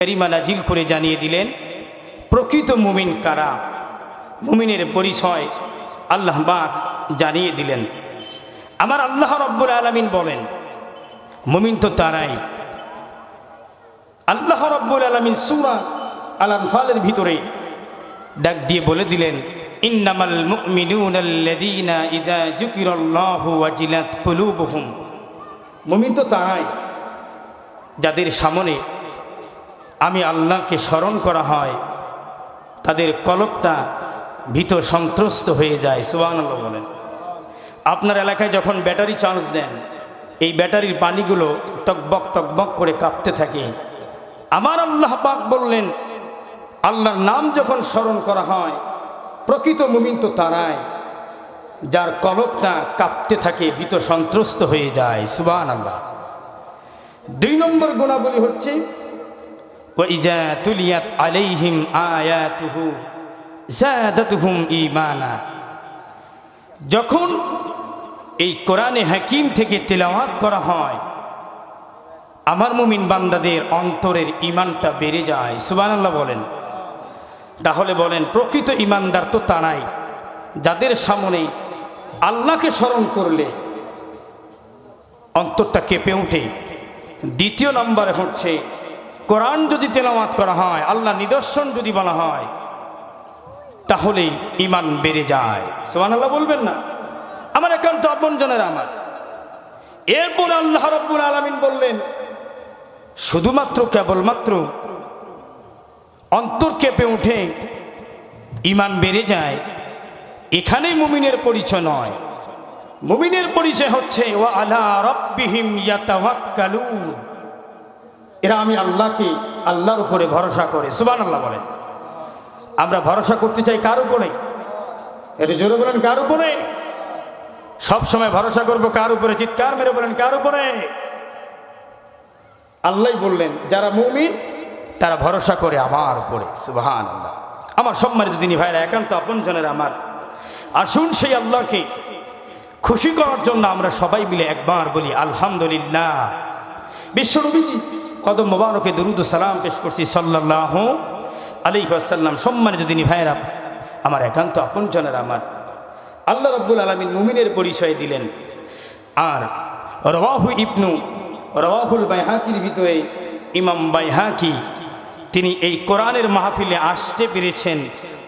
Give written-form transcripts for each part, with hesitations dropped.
কারিমা নাজিল করে জানিয়ে দিলেন প্রকৃত মুমিন কারা। মুমিনের পরিচয় আল্লাহ পাক জানিয়ে দিলেন। আমার আল্লাহ রাব্বুল আলামিন বলেন মুমিন তো তারাই। আল্লাহ রাব্বুল আলামিন সূরা আল আনফালের ভিতরে ডাক দিয়ে বলে দিলেন ইন্নামাল মুমিনুনা আল্লাযীনা ইযা যুকিরাল্লাহু ওয়াজিলাত কুলুবুহুম। মুমিন তো তারাই যাদের সামনে আমি আল্লাহকে স্মরণ করা হয় তাদের কলবটা ভীত সন্ত্রস্ত হয়ে যায়। সুবহানাল্লাহ বলেন। আপনার এলাকায় যখন ব্যাটারি চার্জ দেন এই ব্যাটারির পানিগুলো টকবক টকবক করে কাঁপতে থাকে। আমার আল্লাহ পাক বললেন আল্লাহর নাম যখন স্মরণ করা হয় প্রকৃত মুমিন তো তারাই যার কলবটা কাঁপতে থাকে, ভীত সন্ত্রস্ত হয়ে যায়। সুবহানাল্লাহ। 2 নম্বর গুণাবলী হচ্ছে ওয়াইজা তুলিয়াত আলাইহিম আয়াতুহু যাদাতুহুম ঈমানা। যখন এই কোরআনে হাকিম থেকে তেলাওয়াত করা হয় আমার মুমিন বান্দাদের অন্তরের ঈমানটা বেড়ে যায়। সুবহানাল্লাহ বলেন। তাহলে বলেন প্রকৃত ঈমানদার তো তারাই যাদের সামনে আল্লাহকে স্মরণ করলে অন্তরটা কেঁপে ওঠে। 2 নম্বরে হচ্ছে কোরআন যদি তেলাওয়াত করা হয় আল্লাহ নিদর্শন যদি বলা হয় তাহলে ঈমান বেড়ে যায়। সুবহানাল্লাহ বলবেন না? আমার একান্ত আপনজনেরা আমার। এরপর আল্লাহ রাব্বুল আলামিন বললেন শুধুমাত্র কেবলমাত্র অন্তর কেঁপে ওঠে ঈমান বেড়ে যায় এখানেই মুমিনের পরিচয় নয়। মুমিনের পরিচয় হচ্ছে ওয়া আলা রাব্বিহিম ইয়াতাওয়াক্কালুন। এরা আমি আল্লাহর উপরে ভরসা করে। সুবহানাল্লাহ বলেন। আমরা ভরসা করতে চাই কার উপরে? এটা জোরে বলেন কার উপরে? সব সময় ভরসা করব কার উপরে? চিৎকার মেরে বলেন কার উপরে? আল্লাহই বললেন যারা মুমিন তারা ভরসা করে আমার উপরে। সুবহানাল্লাহ। আমার সম্মানিত দিনী ভাইরা একান্ত আপনজনেরা আমার, আসুন সেই আল্লাহকে খুশি করার জন্য আমরা সবাই মিলে একবার বলি আলহামদুলিল্লাহ। বিশ্বনবীজি কদম মোবারকে দরুদ ও সালাম পেশ করছি সাল্লাল্লাহু আলাইহি ওয়াসাল্লাম। সম্মানিত দিনী ভাইরা আমার একান্ত আপনজনেরা আমার, আল্লাহ রাব্বুল আলামিন মুমিনের পরিচয় দিলেন। আর রাওয়াহুল বাইহাকির ভিতরে ইমাম বাইহাকি তিনি এই কোরআনের মাহফিলে আসতে পেরেছেন,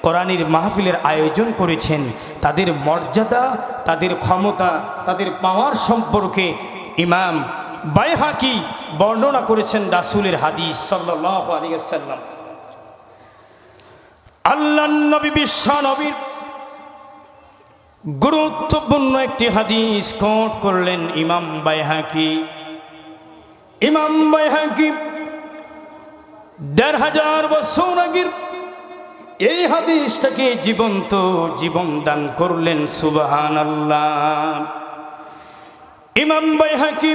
কোরআনের মাহফিলের আয়োজন করেছেন। তাদের মর্যাদা, তাদের ক্ষমতা, তাদের পাওয়ার সম্পর্কে ইমাম বাইহাকি বর্ণনা করেছেন রাসূলের হাদিস সাল্লাল্লাহু আলাইহি ওয়াসাল্লাম। আল্লাহর নবী বিশ্ব নবীর গুরুত্বপূর্ণ একটি হাদিস কোট করলেন ইমাম বাইহাকি। ইমাম বাইহাকি ১৫০০ বছর আগের এই হাদিসটাকে জীবন্ত জীবন দান করলেন। সুবহানাল্লাহ। ইমাম বাইহাকি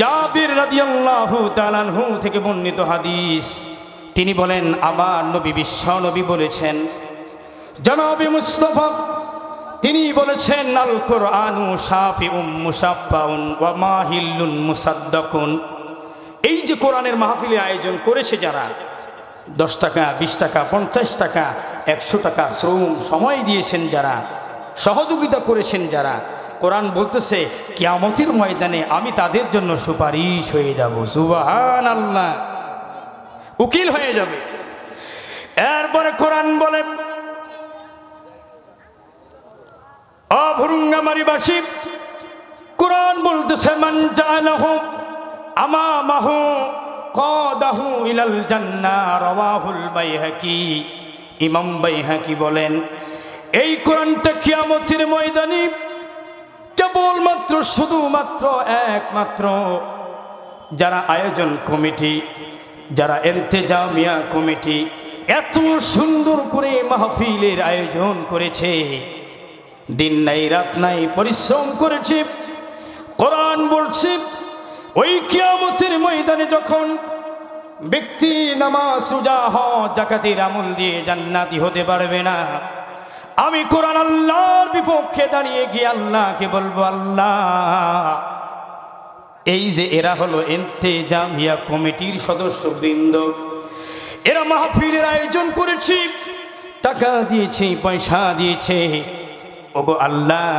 জাবির রাদিয়াল্লাহু তাআলা আনহু থেকে বর্ণিত হাদিস, তিনি বলেন আমার নবী বিশ্ব নবী বলেছেন, জনাবে মুস্তাফা তিনি বলেছেন আল কোরআনু শাফিউম মুসাফফাউন ওয়া মাহিল্লুন মুসাদ্দাকুন। এই যে কোরআনের মাহফিলের আয়োজন করেছে যারা 10 টাকা 20 টাকা 50 টাকা 100 টাকা শ্রম সময় দিয়েছেন, যারা সহযোগিতা করেছেন, যারা কোরআন বলতেছে কিয়ামতের ময়দানে আমি তাদের জন্য সুপারিশ হয়ে যাব। সুবহানাল্লাহ। উকিল হয়ে যাবে। এরপরে কোরআন বলে অভুরুঙ্গামারিবাসী কোরআন বলতেছে মান জালাহু আমামাহু কাদাহু ইলাল জান্নাহ। রাওয়াহুল বাইহাকি। ইমাম বাইহাকি বলেন এই কোরআনটা কিয়ামতের ময়দানে কেবলমাত্র শুধুমাত্র একমাত্র যারা আয়োজন কমিটি, যারা ইন্তেজামিয়া কমিটি এত সুন্দর করে মাহফিলের আয়োজন করেছে, দিন নাই রাত নাই পরিশ্রম করেছে, কোরআন বলছে ওই কিয়ামতের ময়দানে যখন ব্যক্তি নামাজ রোজা হজ যাকাতের আমল দিয়ে জান্নাতি হতে পারবে না, আমি কোরআন আল্লাহর বিপক্ষে দাঁড়িয়ে গিয়ে আল্লাহকে বলবো আল্লাহ এই যে এরা হলো ইন্তেজামিয়া কমিটির সদস্যবৃন্দ, এরা মাহফিলের আয়োজন করেছে, টাকা দিয়েছে, পয়সা দিয়েছে। ওগো আল্লাহ,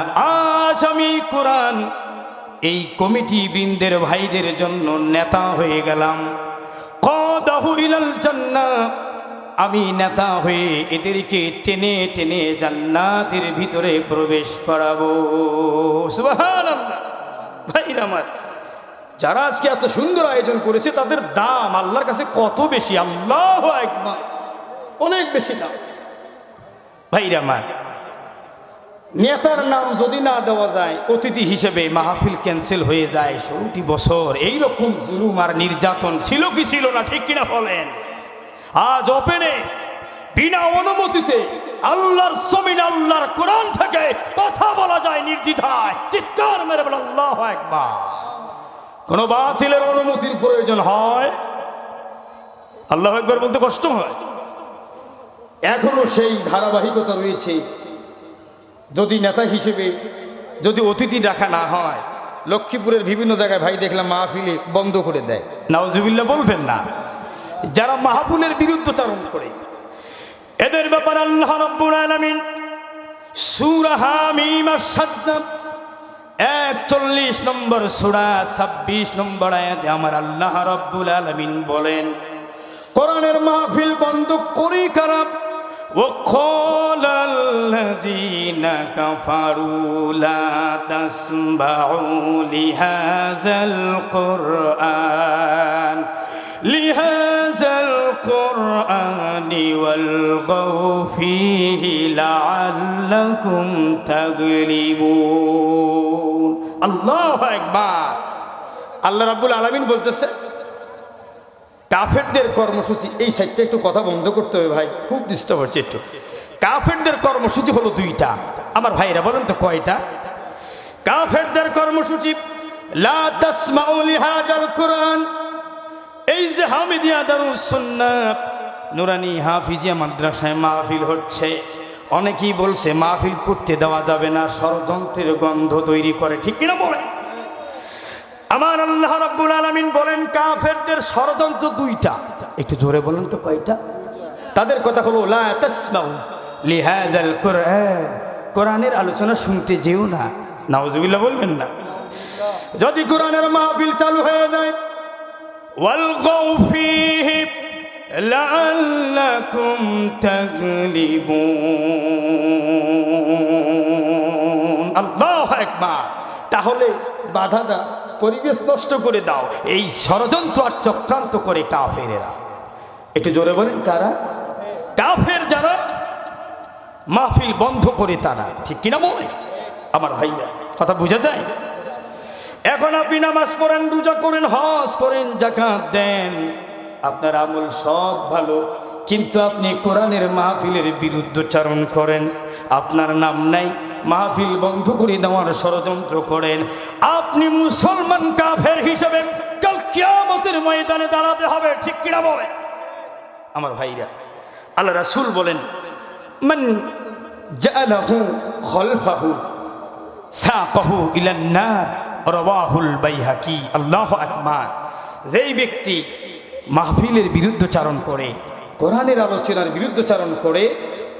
আজ আমি কোরআন এই কমিটি বৃন্দের ভাইদের জন্য নেতা হয়ে গেলাম। কদাহু ইলাল জান্নাহ, আমি নেতা হয়ে এদেরকে টেনে টেনে জান্নাতের ভিতরে প্রবেশ করাবো। সুবহানাল্লাহ। ভাইরা আমার, যারা আজকে এত সুন্দর আয়োজন করেছে তাদের দাম আল্লাহর কাছে কত বেশি! আল্লাহু আকবার, অনেক বেশি দাম। ভাইরা আমার, নেতার নাম যদি না দেওয়া যায়, অতিথি হিসেবে মাহফিল ক্যান্সেল হয়ে যায়। 16টি বছর এইরকম জুলুম আর নির্যাতন ছিল কি ছিল না, ঠিক কিনা বলেন? আজ ওপেনে বিনা অনুমতিতে আল্লাহর জমিন, আল্লাহর কোরআন থেকে কথা বলা যায় নির্দ্বিধায়। চিৎকার মেরে বলে আল্লাহু আকবার। কোন বাতিলের অনুমতির প্রয়োজন হয়? আল্লাহু আকবার বলতে কষ্ট হয়। এখনো সেই ধারাবাহিকতা রয়েছে। যদি নেতা হিসেবে যদি অতিথি ডাকা না হয়, লক্ষ্মীপুরের বিভিন্ন জায়গায় ভাই দেখলাম মাহফিলে বন্ধ করে দেয়। নাউজুবিল্লাহ বলবেন না। যারা মাহফিলের বিরুদ্ধচারণ করে, এদের ব্যাপারে আল্লাহ রাব্বুল আলামিন সূরা হামিম আস-সাজদা 41 নম্বর সূরা 26 নম্বর আয়াতে আমার আল্লাহ রাব্বুল আলামিন বলেন, কোরআনের মাহফিল বন্ধ করে কারা? وقال الذين كفروا لا تسمعوا لهذا القرآن والغوا فيه لعلكم تغلبون। আল্লাহু আকবার। আল্লাহ রাব্বুল আলামিন বলতেছে, কাফেরদের কর্মসূচি, এই সাইডটা একটু কথা বন্ধ করতে হবে ভাই, খুব ডিস্টার্ব হচ্ছে একটু। কাফেরদের কর্মসূচি হলো দুইটা। আমার ভাইরা বলেন তো কয়টা? কাফেরদের কর্মসূচি লা তাসমাউ লিহাযাল কোরআন। এই যে হামিদিয়া দারুস সুন্নাহ নুরানি হাফিজিয়া মাদ্রাসায় মাহফিল হচ্ছে, অনেকেই বলছে মাহফিল করতে দেওয়া যাবে না, ষড়যন্ত্রের গন্ধ তৈরি করে, ঠিক কিনা বলে? আমার আল্লাহ রাব্বুল আলামিন বলেন কাফেরদের ষড়যন্ত্র দুইটা। একটু জোরে বলেন তো কয়টা? তাদের কথা হলো লা তাসমাউ লিহাযাল কোরআন, কোরআনের আলোচনা শুনতে যেও না। নাউজুবিল্লাহ বলবেন না। যদি কোরআনের মাহফিল চালু হয়ে যায়, ওয়ালগাউ ফীহি লাআল্লাকুম তাগলিবুন। আল্লাহু আকবার। তাহলে বাধা দাও, পরিবেশ নষ্ট করে দাও। এই ষড়যন্ত্র আর চক্রান্ত করে কাফেরেরা। একটু জোরে বলেন কারা? কাফের যারা মাহফিল বন্ধ করে তারা, ঠিক কিনা বলে? আমার ভাইরা, কথা বোঝা যায়? এখন আপনি নামাজ পড়েন, রোজা করেন, হজ করেন, যাকাত দেন, আপনার আমল সব ভালো, কিন্তু আপনি কোরআনের মাহফিলের বিরুদ্ধচারণ করেন, আপনার নাম নাই, মাহফিল বন্ধ করে দেওয়ার ষড়যন্ত্র করেন, আপনি মুসলমান কাফের হিসেবে কাল কিয়ামতের ময়দানে দাঁড়াতে হবে, ঠিক কিনা বলে? আমার ভাইরা, আল্লাহ রাসূল বলেন, মান জাআলাহু খলফাহু সাকাহু ইলান নার, রাওয়াহুল বাইহাকি। আল্লাহু আকবার। যেই ব্যক্তি মাহফিলের বিরুদ্ধচারণ করে, কোরআনের আলোচনার বিরুদ্ধচারণ করে,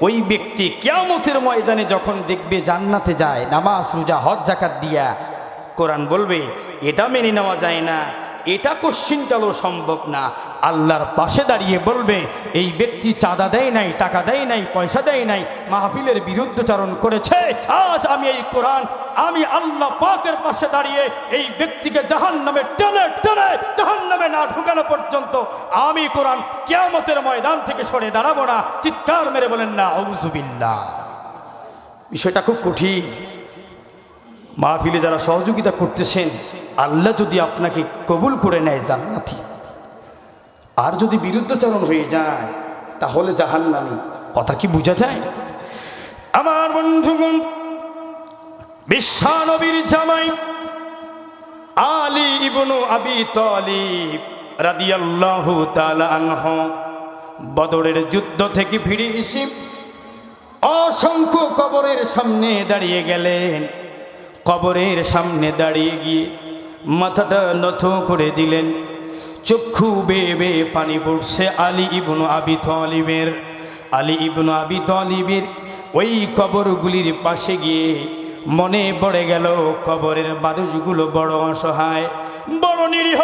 ওই ব্যক্তি কিয়ামতের ময়দানে যখন দেখবে জান্নাতে যায় নামাজ রোজা হজ যাকাত দিয়া, কোরআন বলবে এটা মেনে নেওয়া যায় না, এটা কোশ্চিনকালও সম্ভব না। আল্লাহর পাশে দাঁড়িয়ে বলবে এই ব্যক্তি চাঁদা দেয় নাই, টাকা দেয় নাই, পয়সা দেয় নাই, মাহফিলের বিরুদ্ধচারণ করেছে। আজ আমি এই কোরআন, আমি আল্লাহ পাকের পাশে দাঁড়িয়ে এই ব্যক্তিকে জাহান্নামে টেনে টেনে জাহান্নামে না ঢুকানো পর্যন্ত আমি কোরআন কিয়ামতের ময়দান থেকে সরে দাঁড়াবো না। চিৎকার মেরে বলেন না আউযুবিল্লাহ। বিষয়টা খুব কঠিন। মাহফিলে যারা সহযোগিতা করতেছেন, আল্লাহ যদি আপনাকে কবুল করে নেয় জান্নাতি, আর যদি বিরুদ্ধচারণ হয়ে যায় তাহলে জাহান্নামী। কথা কি বোঝা যায়? আমার বন্ধুগণ, বিশ্বনবীর জামাই আলী ইবনে আবি তালিব রাদিয়াল্লাহু তাআলা আনহু বদরের যুদ্ধ থেকে ফিরে এসে অসংখ্য কবরের সামনে দাঁড়িয়ে গেলেন। কবরের সামনে দাঁড়িয়ে গিয়ে মাথাটা নত করে দিলেন, চক্ষু বেয়ে বেয়ে পানি পড়ছে আলী ইবনু আবি তালিবের। আলী ইবনু আবি তালিবের ওই কবরগুলির পাশে গিয়ে মনে পড়ে গেল কবরের মানুষগুলো বড় অসহায়, বড় নিরীহ,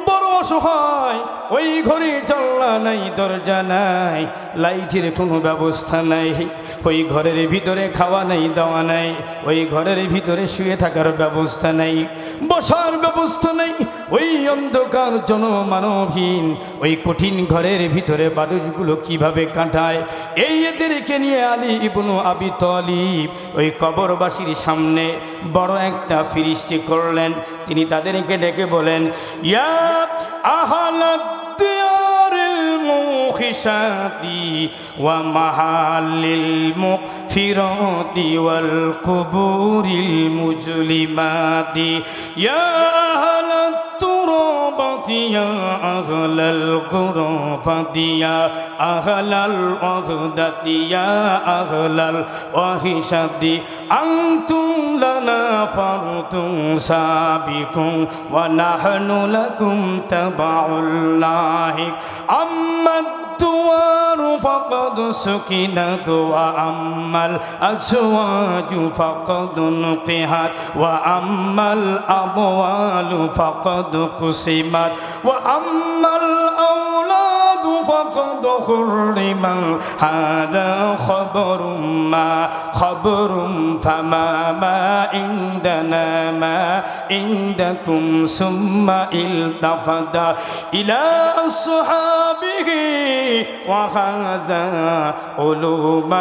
বড় অসহায়। ওই ঘরে জানলা নাই, দরজা নাই, লাইটের কোনো ব্যবস্থা নাই, ওই ঘরের ভিতরে খাওয়া নাই, দাওয়া নাই, ওই ঘরের ভিতরে শুয়ে থাকার ব্যবস্থা নাই, বসার ব্যবস্থা নাই। ওই অন্ধকার জনমানবহীন ওই কঠিন ঘরের ভিতরে মানুষগুলো কিভাবে কাটায়, এই এদেরকে নিয়ে আলী ইবনু আবি তালিব ওই কবরবাসীর সামনে বড় একটা ফিরিস্তি করলেন। তিনি তাদেরকে ডেকে বলেন, ইয়া আহলাদ দিয়ারিল মুখিসাতি ওয়া মাহালিল মুগফিরাতি ওয়াল কুবুরিল মুজলিমাতি, ইয়া আহলাদ তুরাবাতি ইয়া আহলাল গুরফাতি ইয়া আহলাল ওয়াহদাতি ইয়া আহলাল ওয়াহিশাতি আনতুম লানা ফারতুম সাবিকুম ওয়া নাহনু লাকুম তাবাউল্লাহি আম্মাদ الدوار فقد سكنت وأما الأزواج فقد نقحت وأما الأموال فقد قسمت وأما الأولاد فقد حرمت هذا خبر ما خبر فما ما عندنا ما عندكم ثم التفت إلى أصحابه وهذا علوم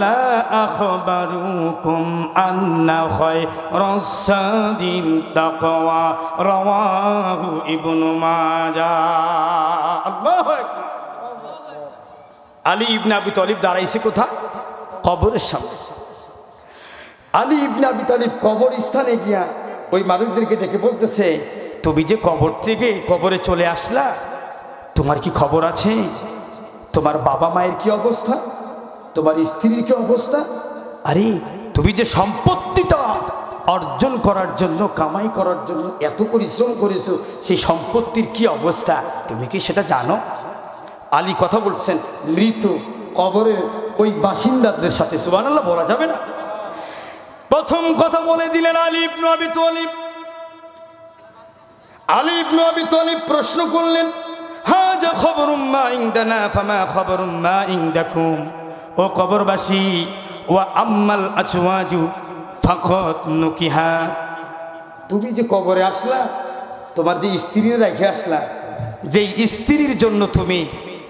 لا أخبركم أن خير الزاد التقوى رواه ابن ماجه। আল্লাহু আকবার। আলী ইবনে আবি তালিব দাঁড়াইছে কোথা? কবরের সামনে। আলী ইবনে আবি তালিব কবরস্থানে গিয়া ওই মানুষদেরকে ডেকে বলতেছে, তুমি যে কবর থেকে কবরে চলে আসলা, তোমার কি খবর আছে? তোমার বাবা মায়ের কি অবস্থা? তোমার স্ত্রীর কি অবস্থা? আরে তুমি যে সম্পত্তিটা অর্জন করার জন্য, কামাই করার জন্য এত পরিশ্রম করেছো, সেই সম্পত্তির কি অবস্থা তুমি কি সেটা জানো? আলী কথা বলছেন মৃত কবরের ওই বাসিন্দাদের সাথে, সুবহানাল্লাহ বলা যাবে না। প্রথম কথা বলে দিলেন আলী ইবনে আবি তালিব। আলী ইবনে আবি তালিব প্রশ্ন করলেন, হাজা খবরুম মা ইনদানা ফামা খবরুম মা ইনদাকুম। ও কবরবাসী, ওয়া আম্মাল আজওয়াজু ফাকাত নুকিহা, তুমি যে কবরে আসলা, তোমার যে স্ত্রী রেখে আসলা, যেই স্ত্রীর জন্য তুমি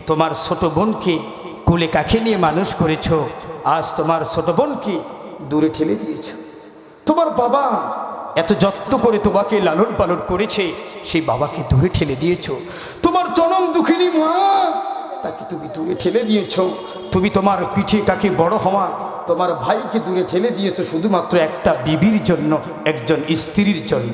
তোমার ছোট বোনকে কোলে কাছে নিয়ে মানুষ করেছো, আজ তোমার ছোট বোনকে দূরে ঠেলে দিয়েছো। তোমার বাবা এত যত্ন করে তোমাকে লালন পালন করেছে, সেই বাবাকে দূরে ঠেলে দিয়েছো। তোমার জনম দুঃখিনী মা, তাকে তুমি দূরে ঠেলে দিয়েছো। তুমি তোমার পিঠে কাকে বড় হওয়া তোমার ভাইকে দূরে ঠেলে দিয়েছো শুধুমাত্র একটা বিবির জন্য, একজন স্ত্রীর জন্য।